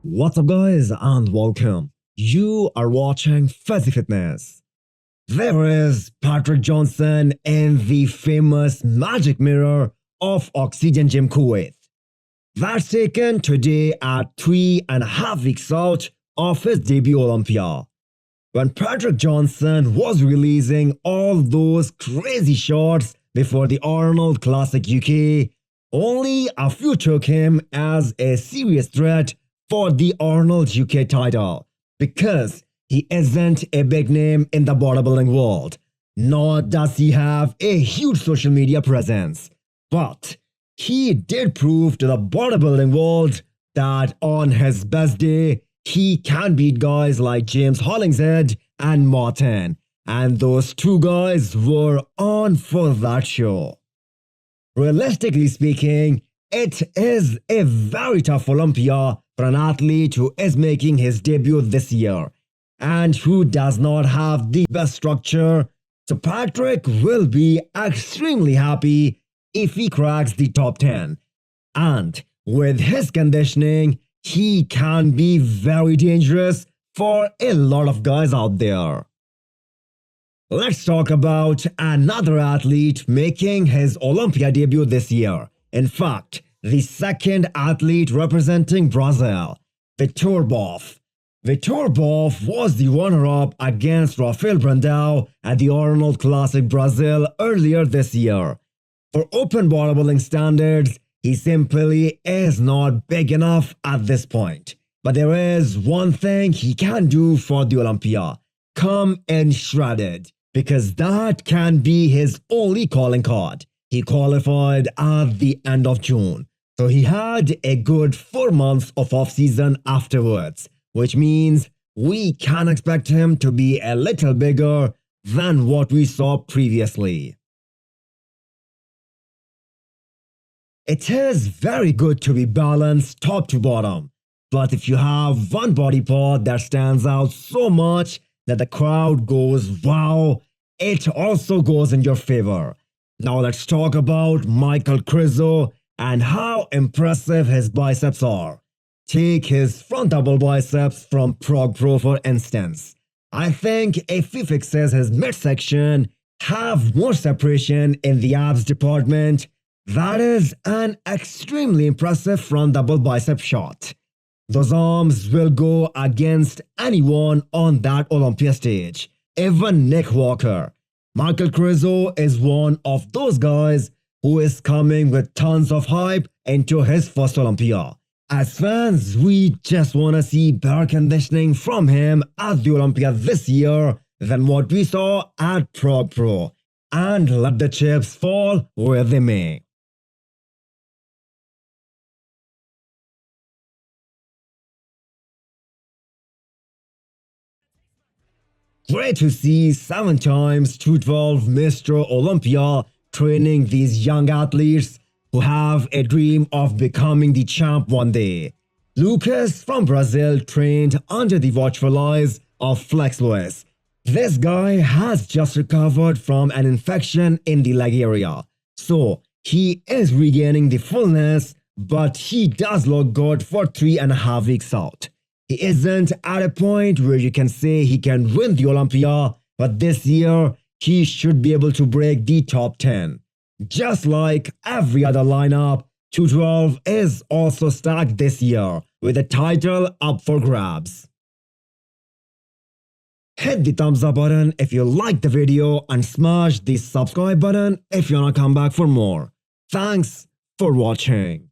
What's up guys and welcome. You are watching Fazi Fitness. There is Patrick Johnson in the famous magic mirror of Oxygen Gym Kuwait. That's taken today at 3.5 weeks out of his debut Olympia. When Patrick Johnson was releasing all those crazy shots before the Arnold Classic UK, only a few took him as a serious threat for the Arnold UK title because he isn't a big name in the bodybuilding world, nor does he have a huge social media presence. But he did prove to the bodybuilding world that on his best day, he can beat guys like James Hollingshead and Martin, and those two guys were on for that show. Realistically speaking, it is a very tough Olympia for an athlete who is making his debut this year and who does not have the best structure, so Patrick will be extremely happy if he cracks the top 10. And with his conditioning, he can be very dangerous for a lot of guys out there. Let's talk about another athlete making his Olympia debut this year. In fact, the second athlete representing Brazil, Vitor Boff. Vitor Boff was the runner-up against Rafael Brandão at the Arnold Classic Brazil earlier this year. For open bodybuilding standards, he simply is not big enough at this point. But there is one thing he can do for the Olympia: come in shredded, because that can be his only calling card. He qualified at the end of June, so he had a good 4 months of off-season afterwards, which means we can expect him to be a little bigger than what we saw previously. It is very good to be balanced top to bottom, but if you have one body part that stands out so much that the crowd goes wow, it also goes in your favor. Now let's talk about Michal Krizo and how impressive his biceps are. Take his front double biceps from Prog Pro for instance. I think if he fixes his midsection, have more separation in the abs department, that is an extremely impressive front double bicep shot. Those arms will go against anyone on that Olympia stage, even Nick Walker. Michal Krizo is one of those guys who is coming with tons of hype into his first Olympia. As fans, we just want to see better conditioning from him at the Olympia this year than what we saw at Prog Pro, and let the chips fall where they may. Great to see 7 times 212 Mr Olympia training these young athletes who have a dream of becoming the champ one day. Lucas from Brazil trained under the watchful eyes of Flex Lewis. This guy has just recovered from an infection in the leg area, so he is regaining the fullness, but he does look good for 3.5 weeks out. He isn't at a point where you can say he can win the Olympia, but this year he should be able to break the top 10. Just like every other lineup, 212 is also stacked this year with the title up for grabs. Hit the thumbs up button if you liked the video and smash the subscribe button if you wanna come back for more. Thanks for watching.